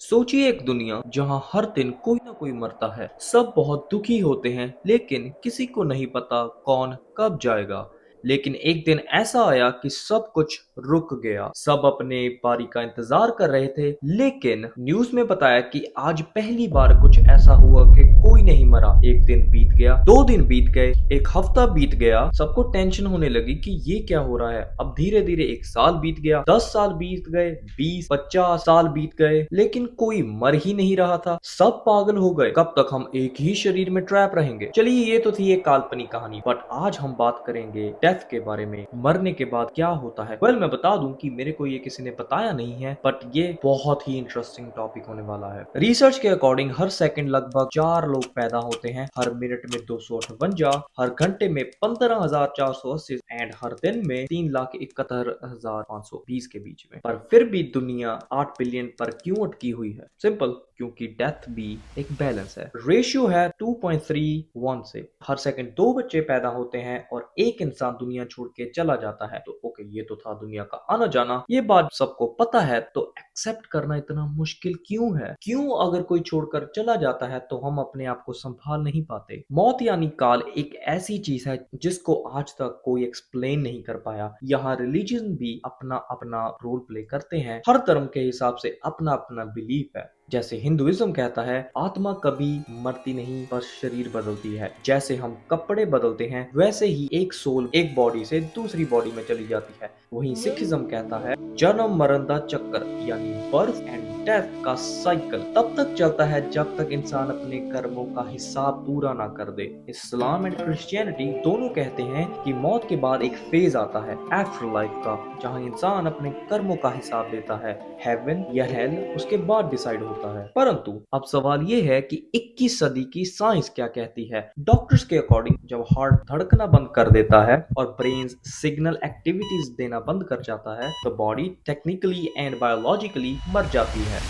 सोचिए एक दुनिया जहां हर दिन कोई ना कोई मरता है। सब बहुत दुखी होते हैं लेकिन किसी को नहीं पता कौन कब जाएगा। लेकिन एक दिन ऐसा आया कि सब कुछ रुक गया। सब अपने बारी का इंतजार कर रहे थे लेकिन न्यूज़ में बताया कि आज पहली बार कुछ ऐसा हुआ कि कोई नहीं मरा। एक दिन बीत गया, 2 दिन बीत गए, एक हफ्ता बीत गया। सबको टेंशन होने लगी कि ये क्या हो रहा है। अब धीरे धीरे 1 साल बीत गया, 10 साल बीत गए, 20-50 साल बीत गए, लेकिन कोई मर ही नहीं रहा था। सब पागल हो गए, कब तक हम एक ही शरीर में ट्रैप रहेंगे। चलिए ये तो थी एक काल्पनिक कहानी, बट आज हम बात करेंगे डेथ के बारे में, मरने के बाद क्या होता है। मैं बता दूं कि मेरे को ये किसी ने बताया नहीं है, बट ये बहुत ही इंटरेस्टिंग टॉपिक होने वाला है। रिसर्च के अकॉर्डिंग हर सेकंड लगभग 4 लोग पैदा होते हैं, हर मिनट में 258, हर घंटे में 15,480 एंड हर दिन में 3,71,520 के बीच में। पर फिर भी दुनिया 8 बिलियन पर क्यों अटकी हुई है? सिंपल, क्योंकि डेथ भी एक बैलेंस है। रेशियो है 2.31 से। हर सेकंड 2 बच्चे पैदा होते हैं और एक इंसान दुनिया छोड़ के चला जाता है। तो ओके, ये तो था दुनिया का आना जाना, ये बात सबको पता है। तो एक्सेप्ट करना इतना मुश्किल क्यों है? क्यों अगर कोई छोड़कर चला जाता है तो हम अपने आप को संभाल नहीं पाते? मौत यानी काल एक ऐसी चीज है जिसको आज तक कोई एक्सप्लेन नहीं कर पाया। यहाँ रिलीजन भी अपना अपना रोल प्ले करते हैं, हर धर्म के हिसाब से अपना अपना बिलीफ है। जैसे हिंदुइज्म कहता है आत्मा कभी मरती नहीं, बस शरीर बदलती है। जैसे हम कपड़े बदलते हैं वैसे ही एक सोल एक बॉडी से दूसरी बॉडी में चली जाती है। वहीं सिखिज्म कहता है जन्म मरण का चक्कर यानी बर्थ एंड डेथ का साइकिल तब तक चलता है जब तक इंसान अपने कर्मों का हिसाब पूरा ना कर दे। इस्लाम एंड क्रिश्चियनिटी दोनों कहते हैं कि मौत के बाद एक फेज आता है आफ्टर लाइफ का, जहां इंसान अपने कर्मों का हिसाब देता है। हेवन या हेल उसके बाद डिसाइड होता है। परंतु अब सवाल ये है कि 21 सदी की साइंस क्या कहती है। डॉक्टर्स के अकॉर्डिंग जब हार्ट धड़कना बंद कर देता है और ब्रेन सिग्नल एक्टिविटीज देना बंद कर जाता है तो बॉडी टेक्निकली एंड बायोलॉजिकली मर जाती है।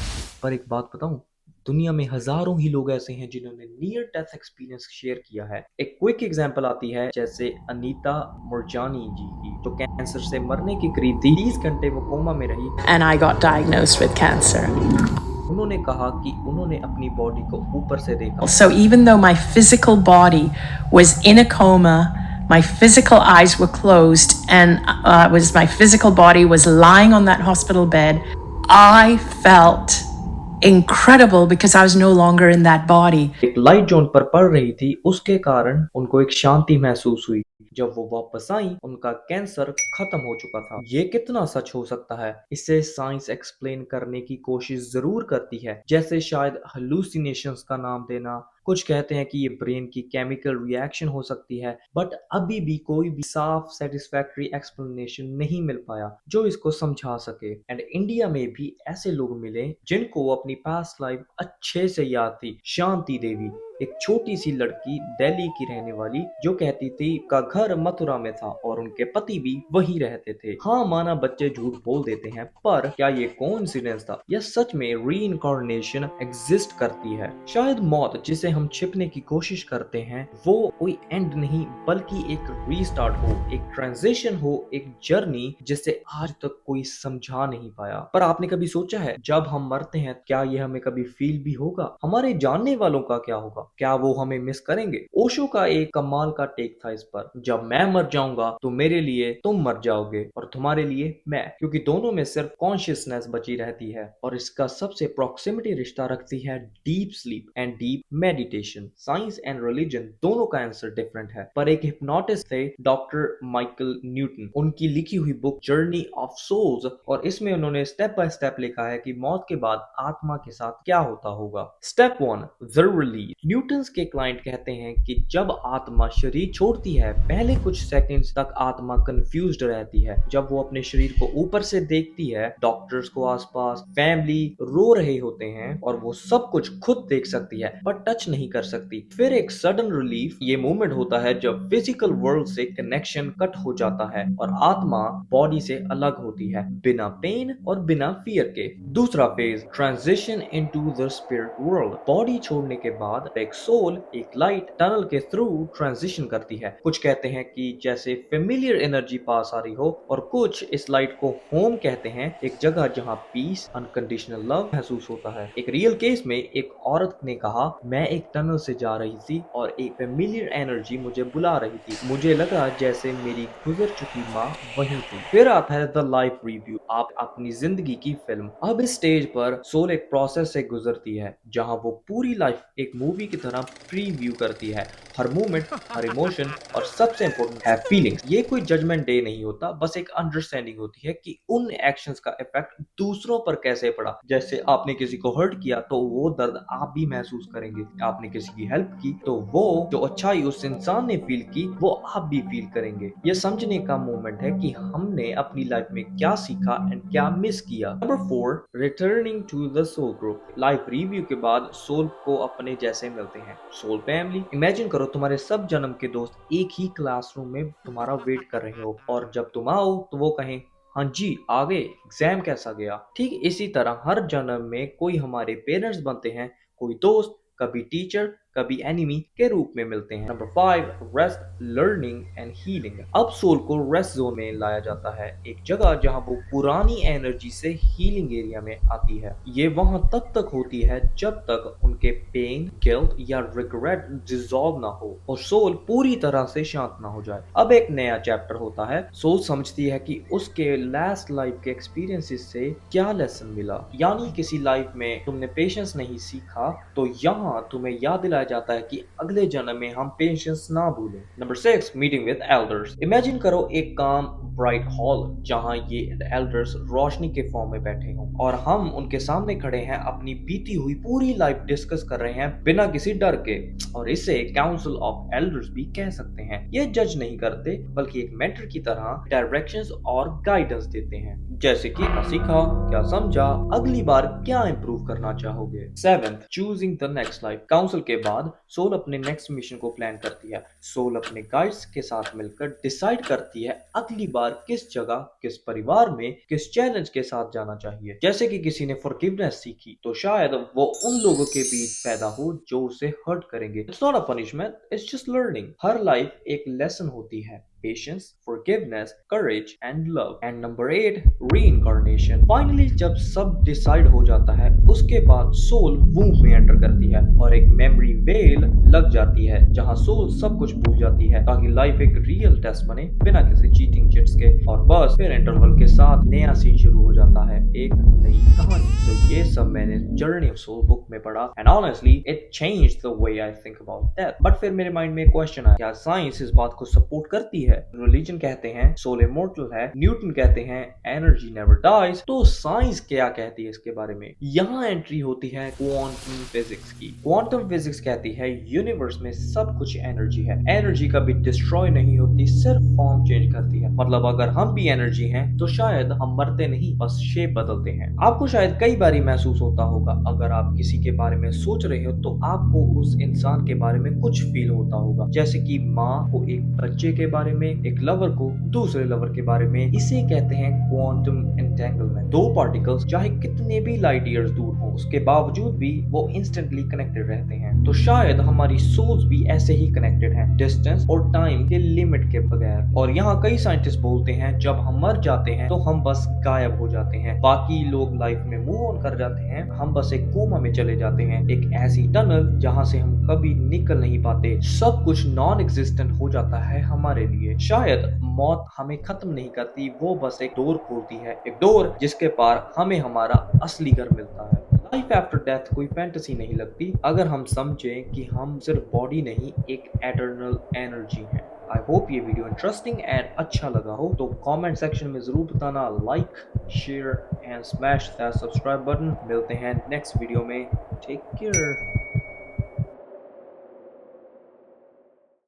पर एक बात बताऊं, दुनिया में हजारों ही लोग ऐसे हैं जिन्होंने नियर डेथ एक्सपीरियंस शेयर किया है। एक क्विक एग्जांपल आती है जैसे अनीता मुरजानी जी की, जो कैंसर से मरने के करीब थी। 30 घंटे वो कोमा में रही। And I got diagnosed with cancer. उन्होंने कहा कि उन्होंने अपनी बॉडी को ऊपर से देखा। So even though my physical body was in a coma, my physical eyes were closed, and my physical body was lying on that hospital bed, I felt incredible because I was no longer in that body. एक light जो उन पर पड़ रही थी उसके कारण उनको एक शांति महसूस हुई। जब वो वापस आई उनका कैंसर खत्म हो चुका था। ये कितना सच हो सकता है, इसे साइंस एक्सप्लेन करने की कोशिश जरूर करती है, जैसे शायद हेलुसिनेशंस का नाम देना। कुछ कहते हैं कि ये ब्रेन की केमिकल रिएक्शन हो सकती है, बट अभी भी कोई भी साफ सेटिस्फैक्टरी एक्सप्लेनेशन नहीं मिल पाया जो इसको समझा सके। एंड इंडिया में भी ऐसे लोग मिले जिनको अपनी पास्ट लाइफ अच्छे से याद थी। शांति देवी, एक छोटी सी लड़की दिल्ली की रहने वाली, जो कहती थी का घर मथुरा में था और उनके पति भी वहीं रहते थे। हाँ, माना बच्चे झूठ बोल देते हैं, पर क्या ये कोइंसिडेंस था या सच में रीइंकार्नेशन एग्जिस्ट करती है? शायद मौत जिसे हम छिपने की कोशिश करते हैं वो कोई एंड नहीं बल्कि एक रीस्टार्ट हो, एक ट्रांजिशन हो, एक जर्नी जिसे आज तक कोई समझा नहीं पाया। पर आपने कभी सोचा है जब हम मरते हैं क्या ये हमें कभी फील भी होगा? हमारे जानने वालों का क्या होगा? क्या वो हमें मिस करेंगे? ओशो का एक कमाल का टेक था इस पर, जब मैं मर जाऊंगा तो मेरे लिए तुम मर जाओगे और तुम्हारे लिए मैं, क्योंकि दोनों में सिर्फ कॉन्शियसनेस बची रहती है। और इसका सबसे प्रॉक्सिमिटी रिश्ता रखती है deep sleep and deep meditation. Science and religion दोनों का आंसर डिफरेंट है, पर एक हिप्नोटिस्ट थे डॉक्टर माइकल न्यूटन, उनकी लिखी हुई बुक जर्नी ऑफ सोल्स, और इसमें उन्होंने स्टेप बाय स्टेप लिखा है कि मौत के बाद आत्मा के साथ क्या होता होगा। Step 1, the release. न्यूटन्स के क्लाइंट कहते हैं कि जब आत्मा शरीर छोड़ती है पहले कुछ सेकंड्स तक आत्मा कंफ्यूज्ड रहती है। जब वो अपने शरीर को ऊपर से देखती है, डॉक्टर्स को आसपास, फैमिली रो रहे होते हैं और वो सब कुछ खुद देख सकती है पर टच नहीं कर सकती। फिर एक सडन रिलीफ ये मोमेंट होता है जब फिजिकल वर्ल्ड से कनेक्शन कट हो जाता है और आत्मा बॉडी से अलग होती है, बिना पेन और बिना फियर के। दूसरा phase, transition into the spirit world. Body छोड़ने के बाद एक सोल एक लाइट टनल के थ्रू ट्रांजिशन करती है। कुछ कहते हैं कि जैसे फेमिलियर एनर्जी पास आ रही हो, और कुछ इस लाइट को होम कहते हैं, एक जगह जहां पीस, अनकंडीशनल लव महसूस होता है। एक रियल केस में एक औरत ने कहा, मैं एक टनल से जा रही थी और एक फेमिलियर एनर्जी मुझे बुला रही थी। मुझे लगा जैसे मेरी गुजर चुकी माँ वहीं थी। फिर आता है द लाइफ रिव्यू, आप अपनी जिंदगी की फिल्म। अब इस स्टेज पर सोल एक प्रोसेस से गुजरती है जहां वो पूरी लाइफ एक मूवी की तरह प्रीव्यू करती है। हर मोमेंट, हर इमोशन और सबसे इम्पोर्टेंट है फीलिंग्स। ये कोई जजमेंट डे नहीं होता, बस एक अंडरस्टैंडिंग होती है कि उन एक्शंस का इफेक्ट दूसरों पर कैसे पड़ा। जैसे आपने किसी को हर्ट किया तो वो दर्द आप भी महसूस करेंगे। आपने किसी की हेल्प की तो वो जो अच्छाई उस इंसान ने फील की वो आप भी फील करेंगे। ये समझने का मोमेंट है कि हमने अपनी लाइफ में क्या सीखा एंड क्या मिस किया। Number 4, returning to the soul group. Life review के बाद सोल को अपने जैसे मिलते हैं। सोल फैमिली, इमेजिन करो तुम्हारे सब जन्म के दोस्त एक ही क्लासरूम में तुम्हारा वेट कर रहे हो, और जब तुम आओ तो वो कहें, हाँ जी आ गए, एग्जाम कैसा गया। ठीक इसी तरह हर जन्म में कोई हमारे पेरेंट्स बनते हैं, कोई दोस्त, कभी टीचर, कभी एनिमी के रूप में मिलते हैं। Number 5, rest, learning and healing. अब सोल को रेस्ट जोन में लाया जाता है, एक जगह जहां वो पुरानी एनर्जी से हीलिंग एरिया में आती है। ये वहां तब तक होती है जब तक उनके पेन, गिल्ट या रिग्रेट डिसॉल्व ना हो और सोल पूरी तरह से शांत ना हो जाए। अब एक नया चैप्टर होता है। सोल समझती है कि उसके लास्ट लाइफ के एक्सपीरियंसेस से क्या लेसन मिला। यानी किसी लाइफ में तुमने पेशेंस नहीं सीखा तो यहाँ तुम्हें याद दिलाया जाता है कि अगले जन्म में हम पेशेंस ना भूलें। Number 6, meeting with elders. Imagine करो एक काम ब्राइट हॉल जहां ये एल्डर्स रोशनी के फॉर्म में बैठे हों और हम उनके सामने खड़े हैं, अपनी बीती हुई पूरी लाइफ डिस्कस कर रहे हैं बिना किसी डर के। और इसे काउंसिल ऑफ एल्डर्स भी कह सकते हैं। ये जज नहीं करते बल्कि एक मेंटर की तरह डायरेक्शंस और गाइडेंस देते हैं, जैसे कि क्या सीखा, क्या समझा, अगली बार क्या इंप्रूव करना चाहोगे। 7th, choosing the next life. Council के बाद सोल अपने नेक्स्ट मिशन को प्लान करती है। सोल अपने गाइड्स के साथ मिलकर डिसाइड करती है अगली बार किस जगह, किस परिवार में, किस चैलेंज के साथ जाना चाहिए। जैसे कि किसी ने फॉरगिवनेस सीखी तो शायद वो उन लोगों के बीच पैदा हो जो उसे हर्ट करेंगे। It's not a punishment, it's just learning. Her life एक लेसन होती है, patience, forgiveness, courage and love. And number 8, reincarnation. Finally जब सब डिसाइड हो जाता है उसके बाद सोल वूम्ब में एंटर करती है और एक मेमोरी वेल लग जाती है जहां सोल सब कुछ भूल जाती है ताकि लाइफ एक रियल टेस्ट बने बिना किसी चीटिंग चिट्स के। और बस फिर इंटरवल के साथ नया सीन शुरू हो जाता है, एक नई कहानी। तो ये सब मैंने जर्नी ऑफ सोल बुक में पढ़ा and honestly it changed the way I think about death. But फिर मेरे माइंड में एक क्वेश्चन आया, क्या साइंस इस बात को सपोर्ट करती है? रिलीजन कहते हैं सोल इमॉर्टल है, न्यूटन कहते हैं एनर्जी नेवर डाइज, तो साइंस क्या कहती है इसके बारे में? यहाँ एंट्री होती है क्वांटम फिजिक्स की। क्वांटम फिजिक्स कहती है यूनिवर्स में सब कुछ एनर्जी है, एनर्जी कभी डिस्ट्रॉय नहीं होती, सिर्फ फॉर्म चेंज करती है। मतलब अगर हम भी एनर्जी हैं तो शायद हम मरते नहीं, बस शेप बदलते हैं। आपको शायद कई बार महसूस होता होगा, अगर आप किसी के बारे में सोच रहे हो तो आपको उस इंसान के बारे में कुछ फील होता होगा, जैसे कि माँ को एक बच्चे के बारे में, एक लवर को दूसरे लवर के बारे में। इसे कहते हैं क्वांटम एंटेंगलमेंट। दो पार्टिकल्स चाहे कितने भी लाइट ईयर्स दूर हों उसके बावजूद भी वो इंस्टेंटली कनेक्टेड रहते हैं। तो शायद हमारी सोल्स भी ऐसे ही कनेक्टेड हैं, डिस्टेंस और टाइम के लिमिट के बगैर। और यहाँ कई साइंटिस्ट बोलते हैं जब हम मर जाते हैं तो हम बस गायब हो जाते हैं, बाकी लोग लाइफ में मूव ऑन कर जाते हैं, हम बस एक कोमा में चले जाते हैं, एक ऐसी टनल जहाँ से हम कभी निकल नहीं पाते। सब कुछ नॉन एग्जिस्टेंट हो जाता है हमारे लिए। शायद मौत हमें खत्म नहीं करती, वो बस एक डोर खोलती है, एक डोर जिसके पार हमें हमारा असली घर मिलता है। लाइफ आफ्टर डेथ कोई फैंटेसी नहीं लगती अगर हम समझें कि हम सिर्फ बॉडी नहीं, एक एटर्नल एनर्जी है। आई होप ये वीडियो इंटरेस्टिंग एंड अच्छा लगा हो तो कमेंट सेक्शन में जरूर बताना, like, share and smash that subscribe button. मिलते हैं नेक्स्ट वीडियो में, टेक केयर।